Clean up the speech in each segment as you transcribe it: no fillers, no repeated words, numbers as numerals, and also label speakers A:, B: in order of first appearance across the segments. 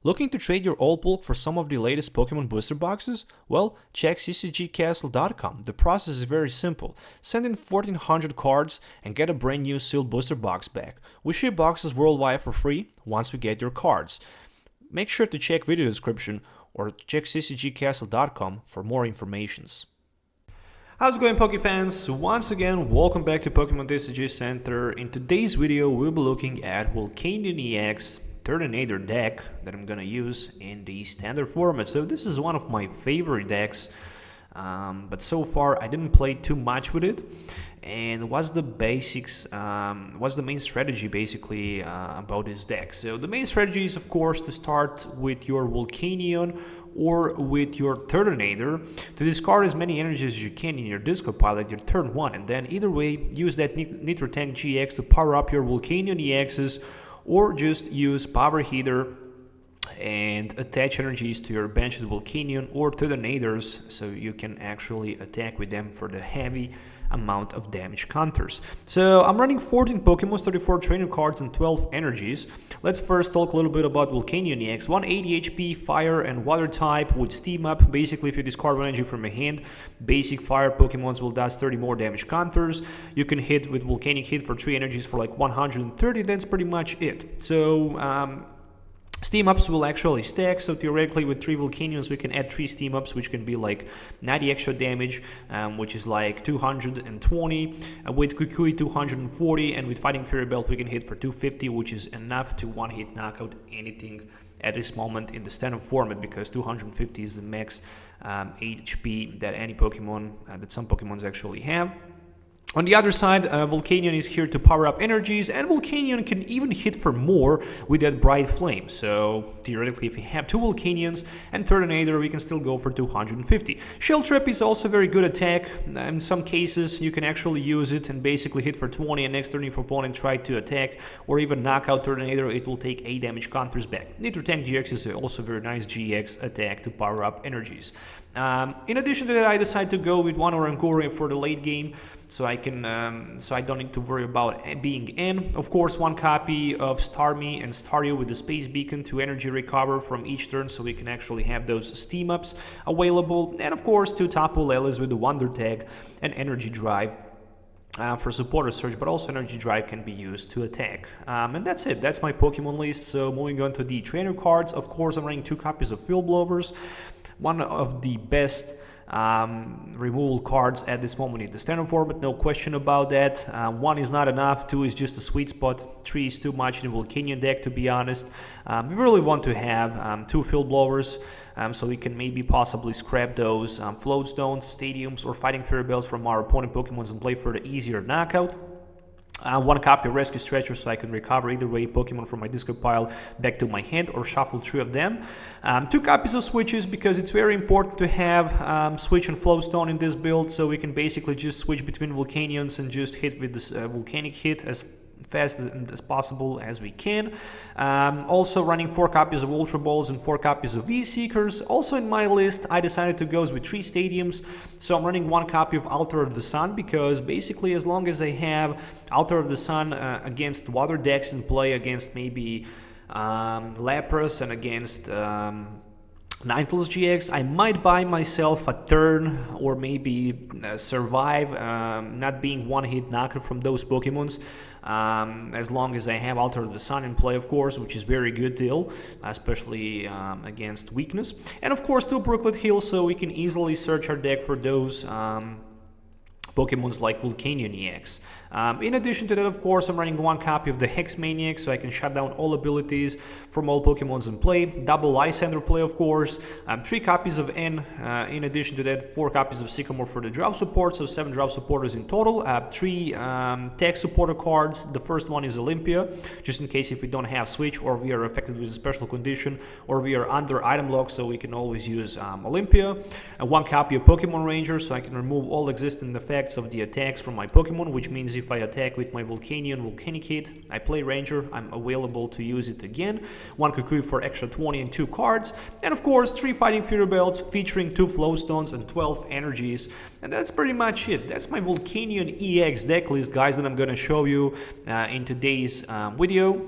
A: Looking to trade your old bulk for some of the latest Pokemon booster boxes? Well, check ccgcastle.com. The process is very simple. Send in 1400 cards and get a brand new sealed booster box back. We ship boxes worldwide for free once we get your cards. Make sure to check video description or check ccgcastle.com for more informations. How's it going, Pokefans? Once again, welcome back to Pokemon TCG Center. In today's video, we'll be looking at Volcanion-EX Turtonator deck that I'm gonna use in the standard format. So this is one of my favorite decks, but so far I didn't play too much with it. And what's the basics, what's the main strategy basically about this deck? So the main strategy is, of course, to start with your Volcanion or with your Turtonator to discard as many energies as you can in your disco pile at your turn 1, and then either way use that Nitro Tank GX to power up your Volcanion EXs, or just use Power Heater and attach energies to your benched Volcanion or Turtonators so you can actually attack with them for the heavy amount of damage counters. So I'm running 14 Pokemon, 34 trainer cards and 12 energies. Let's first talk a little bit about Volcanion-EX. 180 HP, fire and water type with steam up. Basically, if you discard one energy from a hand, basic fire Pokemons will dash 30 more damage counters. You can hit with Volcanic hit for 3 energies for like 130. That's pretty much it. So steam ups will actually stack, so theoretically with 3 Volcanions we can add 3 steam ups, which can be like 90 extra damage, which is like 220, with Kukui 240, and with Fighting Fury Belt we can hit for 250, which is enough to one-hit knockout anything at this moment in the standard format, because 250 is the max HP that any Pokemon, that some Pokemons actually have. On the other side, Volcanion is here to power up energies, and Volcanion can even hit for more with that Bright Flame. So theoretically, if we have 2 Volcanions and Turtonator, we can still go for 250. Shell Trap is also a very good attack. In some cases, you can actually use it and basically hit for 20, and next turn if opponent try to attack or even knock out Turtonator, it will take 8 damage counters back. Nitro Tank GX is also a very nice GX attack to power up energies. In addition to that, I decided to go with 1 Oranguru for the late game, so I can, so I don't need to worry about being in. Of course, 1 copy of Starmie and Staryu with the Space Beacon to energy recover from each turn, so we can actually have those steam ups available. And of course, 2 Tapu Leles with the Wonder Tag and Energy Drive for supporter search, but also Energy Drive can be used to attack. And that's it. That's my Pokemon list. So moving on to the trainer cards, of course, I'm running 2 copies of Field Blowers. One of the best removal cards at this moment in the standard format, no question about that. 1 is not enough, 2 is just a sweet spot, 3 is too much in the Volcanion deck, to be honest. We really want to have 2 Field Blowers, so we can maybe possibly scrap those Float Stones, Stadiums, or Fighting Fury Bells from our opponent Pokemons and play for the easier knockout. 1 copy of Rescue Stretcher, so I can recover either way Pokemon from my discard pile back to my hand or shuffle 3 of them. 2 copies of Switches, because it's very important to have Switch and Float Stone in this build, so we can basically just switch between Volcanions and just hit with this Volcanic hit as fast as possible as we can. Also running 4 copies of Ultra Balls and 4 copies of V-Seekers. Also in my list, I decided to go with 3 Stadiums, so I'm running 1 copy of Altar of the Sun, because basically as long as I have Altar of the Sun against water decks in play, against maybe Lapras and against Ninetales GX, I might buy myself a turn or maybe survive not being one-hit knocker from those Pokemons, as long as I have Altar of the Sun in play, of course, which is very good deal, especially against weakness. And of course 2 Brooklet Hills, so we can easily search our deck for those Pokemons like Volcanion-EX. In addition to that, of course, I'm running 1 copy of the Hex Maniac, so I can shut down all abilities from all Pokemons in play. Double Lysander play, of course. 3 copies of N. In addition to that, 4 copies of Sycamore for the Drought support, so 7 Drought supporters in total. 3 tech supporter cards. The first one is Olympia, just in case if we don't have Switch, or we are affected with a special condition, or we are under item lock, so we can always use Olympia. 1 copy of Pokemon Ranger, so I can remove all existing effects of the attacks from my Pokemon, which means if I attack with my Volcanion Volcanic hit, I play Ranger, I'm available to use it again. 1 Kukui for extra 20 and 2 cards, and of course 3 Fighting Fury Belts featuring 2 Flow Stones and 12 energies. And that's pretty much it. That's my Volcanion-EX deck list, guys, that I'm gonna show you in today's video.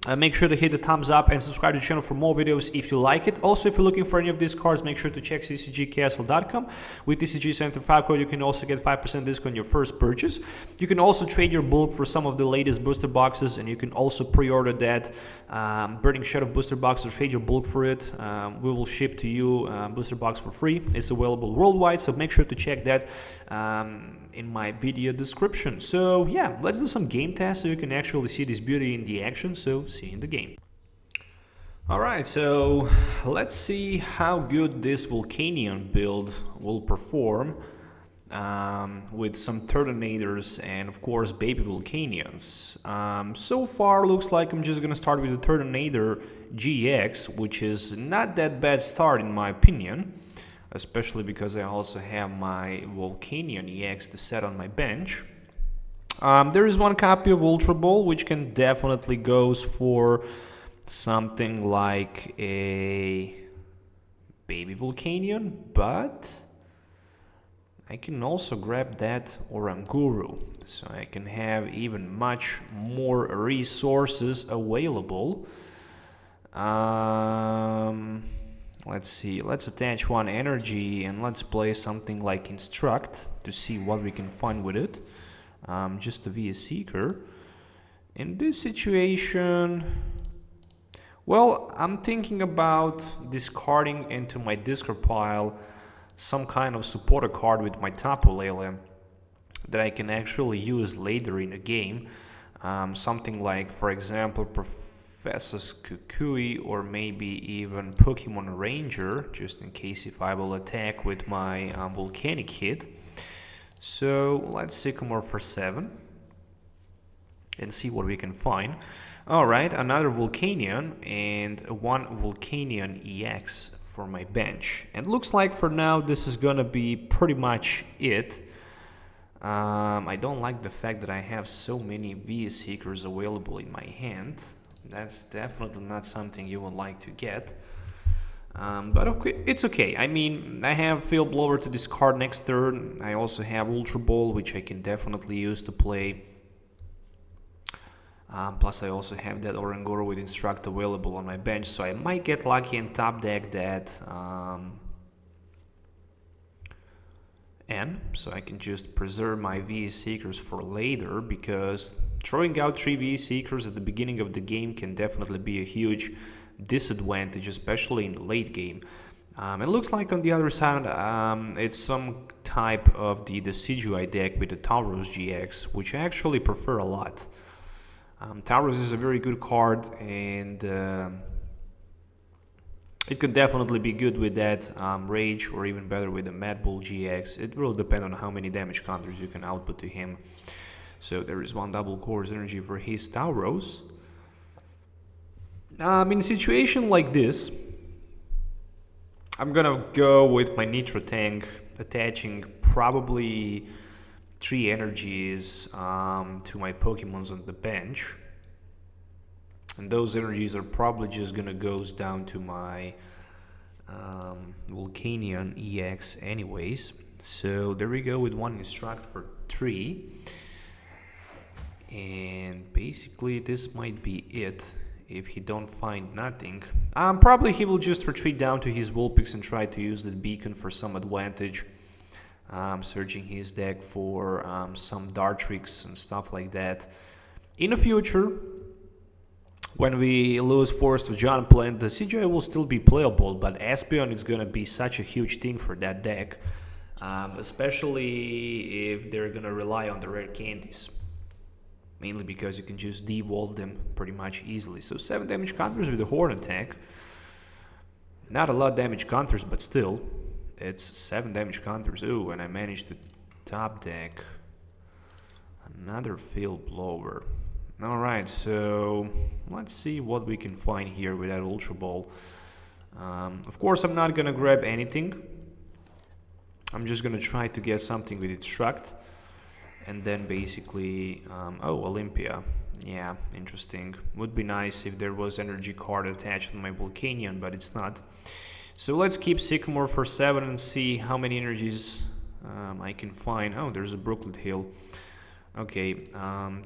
A: Make sure to hit the thumbs up and subscribe to the channel for more videos if you like it. Also, if you're looking for any of these cards, make sure to check ccgcastle.com. With TCG75 code, you can also get 5% discount on your first purchase. You can also trade your bulk for some of the latest booster boxes, and you can also pre-order that Burning Shadow booster box or trade your bulk for it. We will ship to you booster box for free. It's available worldwide, so make sure to check that in my video description. So yeah, let's do some game tests so you can actually see this beauty in the action. So see you in the game. Alright, so let's see how good this Volcanion build will perform with some Turtonators and of course baby Volcanions. So far looks like I'm just gonna start with the Turtonator-GX, which is not that bad start in my opinion, especially because I also have my Volcanion-EX to set on my bench. There is one copy of Ultra Ball, which can definitely goes for something like a baby Volcanion, but I can also grab that Oranguru, so I can have even much more resources available. Let's see, let's attach one energy and let's play something like Instruct to see what we can find with it. Just a VS Seeker. In this situation, well, I'm thinking about discarding into my discard pile some kind of supporter card with my Tapu Lele that I can actually use later in the game. Something like, for example, Professor Kukui, or maybe even Pokemon Ranger, just in case if I will attack with my volcanic hit. So let's Sycamore for 7 and see what we can find. Alright, another Volcanion and one Volcanion-EX for my bench. And looks like for now this is gonna be pretty much it. I don't like the fact that I have so many VS Seekers available in my hand. That's definitely not something you would like to get. But okay, it's okay. I mean, I have Field Blower to discard next turn. I also have Ultra Ball, which I can definitely use to play. Plus, I also have that Oranguru with Instruct available on my bench, so I might get lucky and top deck that N, so I can just preserve my VS Seekers for later, because throwing out 3 VS Seekers at the beginning of the game can definitely be a huge disadvantage, especially in the late game. It looks like on the other side it's some type of the Decidueye deck with the Tauros GX, which I actually prefer a lot. Tauros is a very good card, and it could definitely be good with that Rage, or even better with the Mad Bull GX. It will depend on how many damage counters you can output to him. So there is one double Course Energy for his Tauros. In a situation like this, I'm gonna go with my Nitro Tank, attaching probably 3 energies to my Pokemons on the bench. And those energies are probably just gonna goes down to my Volcanion-EX anyways. So there we go with one Instruct for 3. And basically this might be it. If he don't find nothing, probably he will just retreat down to his Vulpix and try to use the beacon for some advantage, searching his deck for some Dartrix and stuff like that. In the future, when we lose Forest of John Plant, the CGI will still be playable, but Espeon is gonna be such a huge thing for that deck, especially if they're gonna rely on the rare candies. Mainly because you can just devolve them pretty much easily. So 7 damage counters with the Horn attack. Not a lot of damage counters, but still, it's 7 damage counters. Ooh, and I managed to top deck another Field Blower. Alright, so let's see what we can find here with that Ultra Ball. Of course, I'm not gonna grab anything. I'm just gonna try to get something with Instruct. And then basically, oh, Olympia. Yeah, interesting. Would be nice if there was energy card attached to my Volcanion, but it's not. So let's keep Sycamore for 7 and see how many energies I can find. Oh, there's a Brooklet Hill. Okay,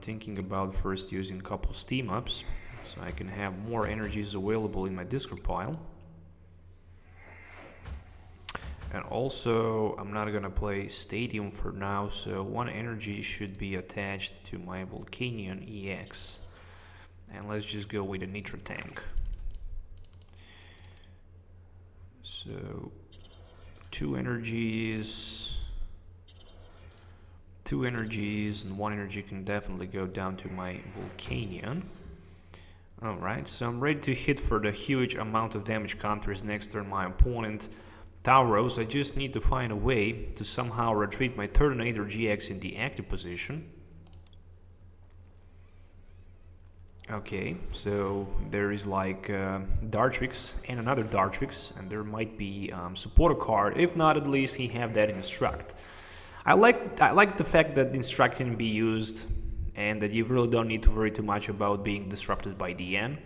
A: thinking about first using a couple steam ups. so I can have more energies available in my discard pile. And also, I'm not gonna play Stadium for now, so 1 energy should be attached to my Volcanion-EX. And let's just go with a Nitro Tank. So, 2 energies, and 1 energy can definitely go down to my Volcanion. Alright, so I'm ready to hit for the huge amount of damage counters next turn my opponent Tauros. I just need to find a way to somehow retreat my Turtonator-GX in the active position. Okay, so there is like Dartrix and another Dartrix, and there might be support card. If not, at least he have that Instruct. I like the fact that Instruct can be used and that you really don't need to worry too much about being disrupted by DN.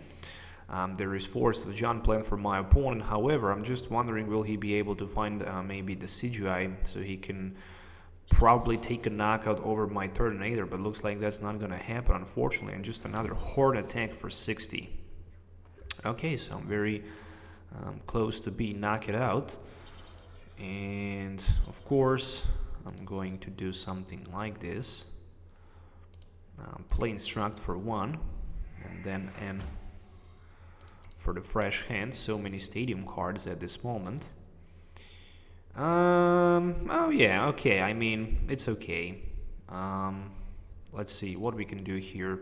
A: There is Force of John planned for my opponent. However, I'm just wondering, will he be able to find maybe the CGI so he can probably take a knockout over my Turtonator, but looks like that's not gonna happen, unfortunately. And just another Horde attack for 60. Okay, so I'm very close to being knocked out. And of course, I'm going to do something like this. Play Instruct for 1, and then N for the fresh hand. So many Stadium cards at this moment. Oh yeah, okay, I mean, it's okay. Let's see what we can do here.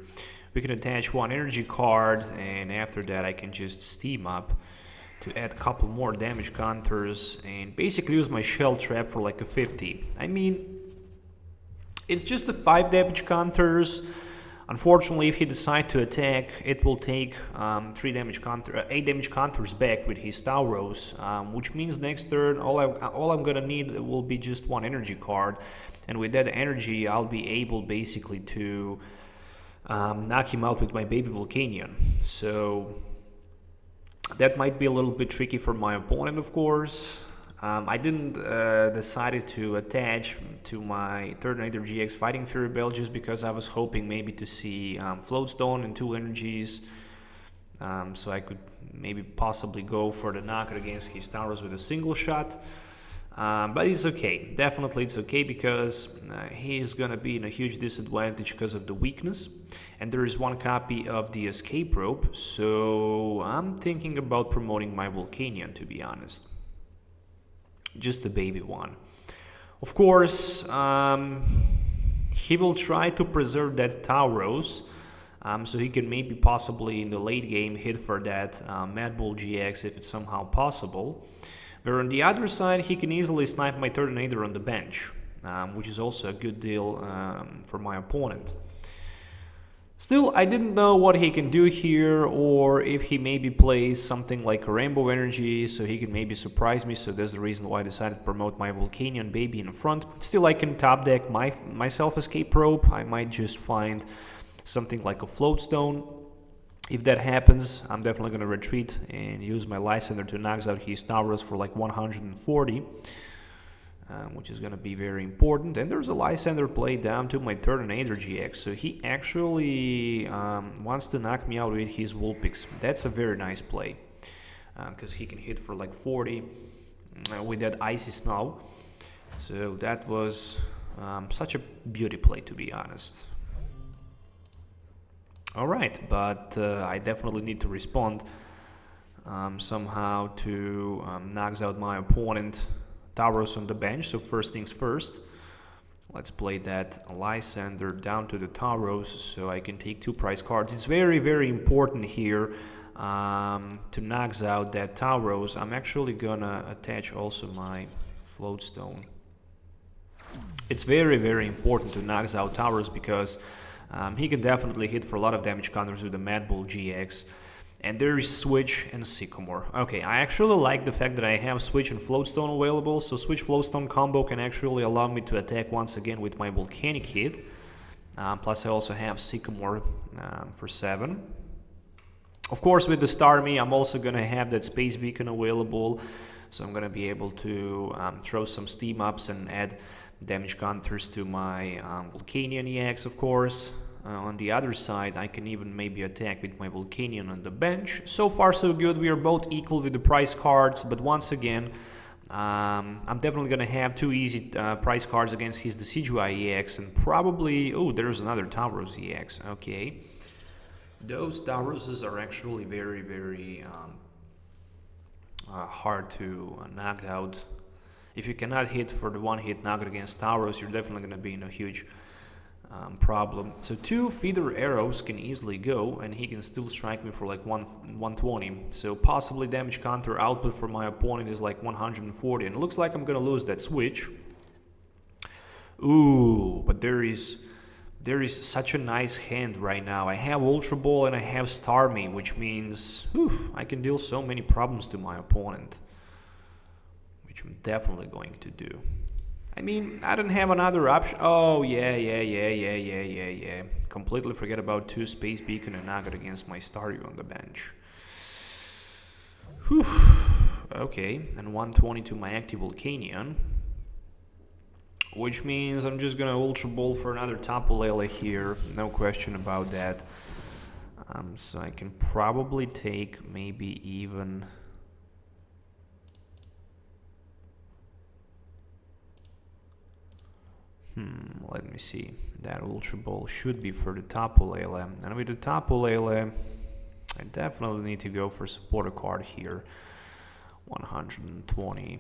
A: We can attach 1 energy card, and after that I can just steam up to add a couple more damage counters and basically use my Shell Trap for like a 50. I mean, it's just the 5 damage counters. Unfortunately, if he decides to attack, it will take 8 damage counters back with his Tauros, which means next turn all I'm gonna need will be just 1 energy card, and with that energy I'll be able basically to knock him out with my baby Volcanion. So that might be a little bit tricky for my opponent, of course. I didn't decided to attach to my Turtonator-GX Fighting Fury Bell just because I was hoping maybe to see Floatstone and 2 energies, so I could maybe possibly go for the knockout against his Tauros with a single shot. But it's okay, definitely it's okay, because he is gonna be in a huge disadvantage because of the weakness, and there is 1 copy of the Escape Rope, so I'm thinking about promoting my Volcanion, to be honest. Just the baby one. Of course, he will try to preserve that Tauros, so he can maybe possibly in the late game hit for that Mad Bull GX if it's somehow possible. Where on the other side, he can easily snipe my Turtonator on the bench, which is also a good deal for my opponent. Still, I didn't know what he can do here, or if he maybe plays something like a Rainbow Energy, so he can maybe surprise me, so that's the reason why I decided to promote my Volcanion baby in front. Still, I can top deck myself Escape Rope. I might just find something like a Floatstone. If that happens, I'm definitely going to retreat and use my Lysander to knock out his Tauros for like 140. Which is going to be very important. And there's a Lysander play down to my Turtonator-GX, so he actually wants to knock me out with his Vulpix. That's a very nice play, because he can hit for like 40 with that Icy Snow. So that was such a beauty play, to be honest. Alright, but I definitely need to respond somehow to knock out my opponent Tauros on the bench. So first things first, let's play that Lysander down to the Tauros so I can take 2 prize cards. It's very, very important here to knock out that Tauros. I'm actually gonna attach also my Floatstone. It's very, very important to knock out Tauros because he can definitely hit for a lot of damage counters with the Mad Bull GX. And there is Switch and Sycamore. Okay, I actually like the fact that I have Switch and Floatstone available, so Switch Floatstone combo can actually allow me to attack once again with my Volcanic hit. Plus I also have Sycamore for 7. Of course, with the Starmie, I'm also going to have that Space Beacon available, so I'm going to be able to throw some steam ups and add damage counters to my Volcanion-EX, of course. on the other side, I can even maybe attack with my Volcanion on the bench. So far so good, we are both equal with the price cards, but once again, I'm definitely going to have two easy price cards against his Decidueye EX, and probably... Oh, there's another Tauros EX, okay. Those Tauroses are actually very, very hard to knock out. If you cannot hit for the one-hit knockout against Tauros, you're definitely going to be in a huge problem. So two feather arrows can easily go, and he can still strike me for like 120. So possibly damage counter output for my opponent is like 140, and it looks like I'm going to lose that switch. Ooh, but there is such a nice hand right now. I have Ultra Ball and I have Starmie, which means I can deal so many problems to my opponent, which I'm definitely going to do. I mean, I don't have another option. Oh, yeah. Completely forget about two Space Beacon and Nugget against my Staryu on the bench. Whew. Okay, and 120 to my active Volcanion, which means I'm just gonna Ultra Ball for another Tapu Lele here, no question about that. So I can probably take maybe even... let me see. That Ultra Ball should be for the Tapu Lele. And with the Tapu Lele, I definitely need to go for supporter card here. 120.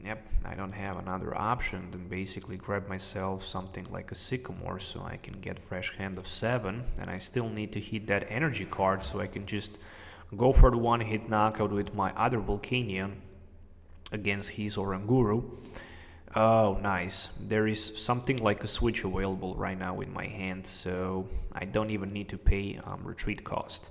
A: Yep, I don't have another option than basically grab myself something like a Sycamore so I can get fresh hand of 7. And I still need to hit that energy card so I can just go for the one-hit knockout with my other Volcanion against his Oranguru. Oh, nice. There is something like a switch available right now in my hand, so I don't even need to pay retreat cost,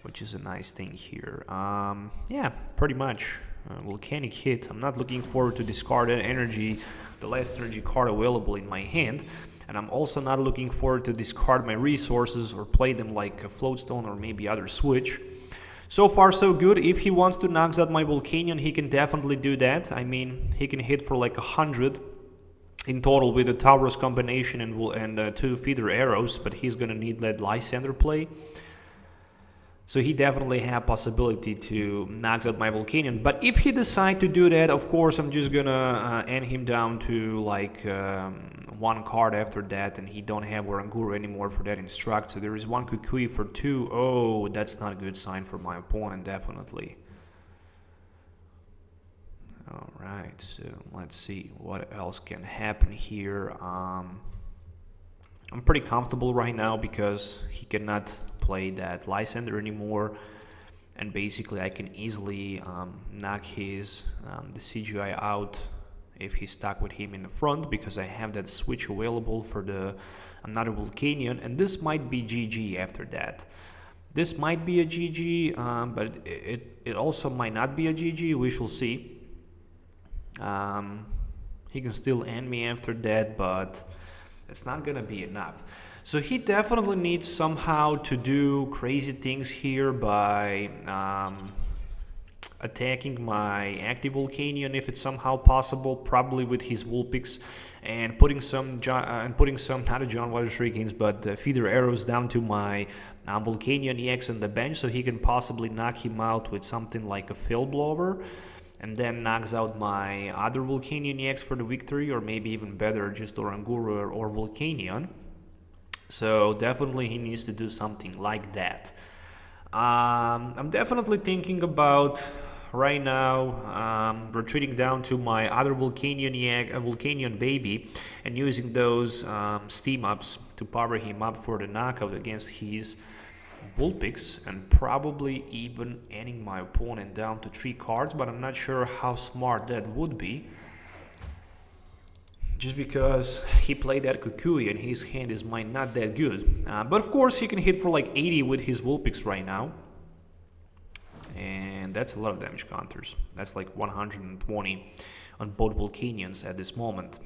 A: which is a nice thing here. Yeah, pretty much. Volcanic hit. I'm not looking forward to discard energy, the last energy card available in my hand, and I'm also not looking forward to discard my resources or play them like a Floatstone or maybe other switch. So far so good. If he wants to knock out my Volcanion, he can definitely do that. I mean, he can hit for like 100 in total with the Tauros combination and two feather arrows, but he's gonna need that Lysander play. So he definitely have possibility to knock out my Volcanion. But if he decide to do that, of course, I'm just gonna end him down to like one card after that, and he don't have Oranguru anymore for that instruct. So there is one Kukui for 2. Oh, that's not a good sign for my opponent, definitely. Alright, so let's see what else can happen here. I'm pretty comfortable right now because he cannot play that Lysander anymore, and basically I can easily knock his the CGI out if he's stuck with him in the front, because I have that switch available for the another Volcanion, and this might be GG after that. This might be a GG, but it also might not be a GG, we shall see. He can still end me after that, but it's not gonna be enough. So he definitely needs somehow to do crazy things here by attacking my active Volcanion if it's somehow possible, probably with his Vulpix, and putting some not a John Waters Hurricanes, but feather arrows down to my Volcanion-EX on the bench, so he can possibly knock him out with something like a Fill Blower, and then knocks out my other Volcanion-EX for the victory, or maybe even better, just Oranguru or Volcanion. So definitely he needs to do something like that. I'm definitely thinking about right now retreating down to my other Volcanion baby, and using those steam ups to power him up for the knockout against his Vulpix, and probably even ending my opponent down to 3 cards, but I'm not sure how smart that would be, just because he played that Kukui and his hand is not that good. But of course he can hit for like 80 with his Vulpix right now, and that's a lot of damage counters. That's like 120 on both Volcanions at this moment.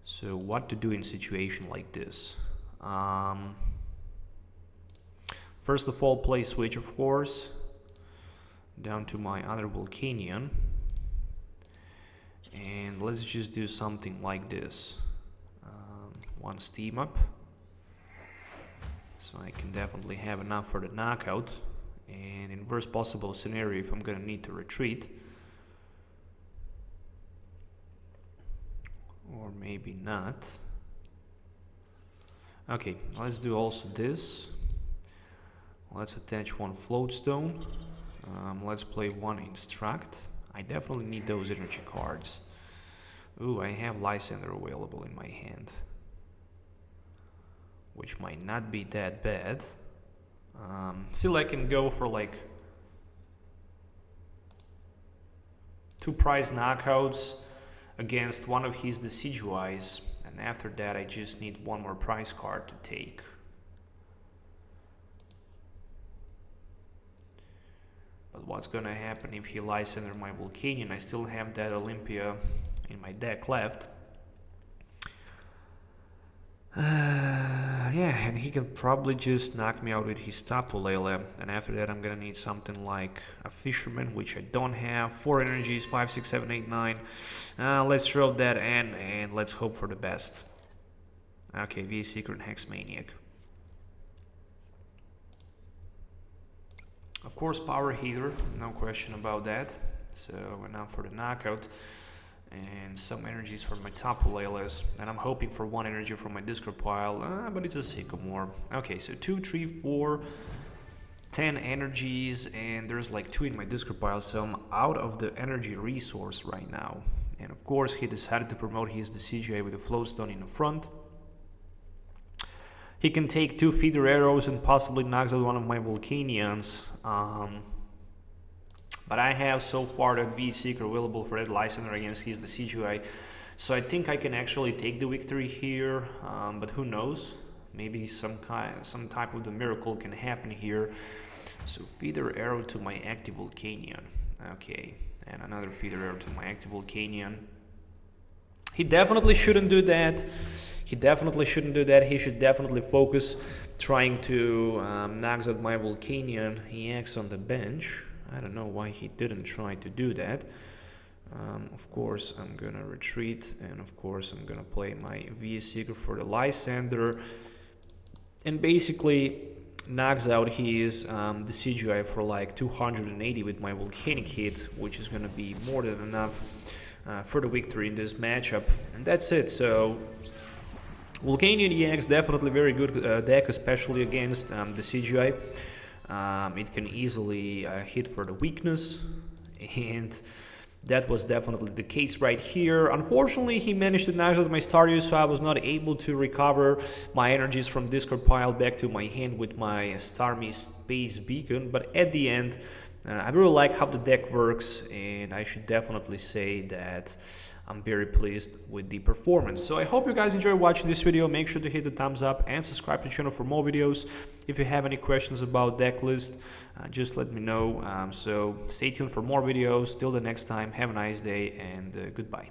A: So what to do in a situation like this? First of all, play switch, of course, down to my other Volcanion, And let's just do something like this. One steam up. So I can definitely have enough for the knockout. And in worst possible scenario, if I'm gonna need to retreat, or maybe not. Okay, let's do also this. Let's attach one float stone. Let's play one instruct. I definitely need those energy cards. Ooh, I have Lysander available in my hand, which might not be that bad. Still I can go for like 2 prize knockouts against one of his Decidueyes, and after that I just need one more prize card to take. But what's gonna happen if he Lysander my Volcanion? I still have that Olympia in my deck left. Yeah, and he can probably just knock me out with his Tapu Lele, and after that I'm gonna need something like a Fisherman, which I don't have. 4 energies, 5, 6, 7, 8, 9. Let's throw that in, and let's hope for the best. Okay, V-Seeker and Hex Maniac. Of course, Power Heater, no question about that. So enough for the knockout. And some energies for my Tapu Leles, and I'm hoping for 1 energy from my discard pile, but it's a Sycamore. Okay, so 2, 3, 4, 10 energies, and there's like 2 in my discard pile, so I'm out of the energy resource right now. And of course, he decided to promote his Decidueye with a Floatstone in the front. He can take 2 feeder arrows and possibly knocks out one of my Volcanions. But I have so far the V-Seeker available for that Lysander against his Decidueye, so I think I can actually take the victory here. But who knows? Maybe some type of the miracle can happen here. So feeder arrow to my active Volcanion. Okay, and another feeder arrow to my active Volcanion. He definitely shouldn't do that. He definitely shouldn't do that. He should definitely focus trying to knock out my Volcanion-EX on the bench. I don't know why he didn't try to do that. Of course, I'm gonna retreat, and of course, I'm gonna play my V-Seeker for the Lysander, and basically knocks out his Decidueye for like 280 with my Volcanic hit, which is gonna be more than enough for the victory in this matchup, and that's it. So Volcanion-EX definitely very good deck, especially against Decidueye. It can easily hit for the weakness, and that was definitely the case right here. Unfortunately, he managed to knock out my Staryu, so I was not able to recover my energies from discard pile back to my hand with my Starmie Space Beacon, but at the end, I really like how the deck works, and I should definitely say that I'm very pleased with the performance. So I hope you guys enjoy watching this video. Make sure to hit the thumbs up and subscribe to the channel for more videos. If you have any questions about deck list, just let me know. So stay tuned for more videos. Till the next time, have a nice day, and goodbye.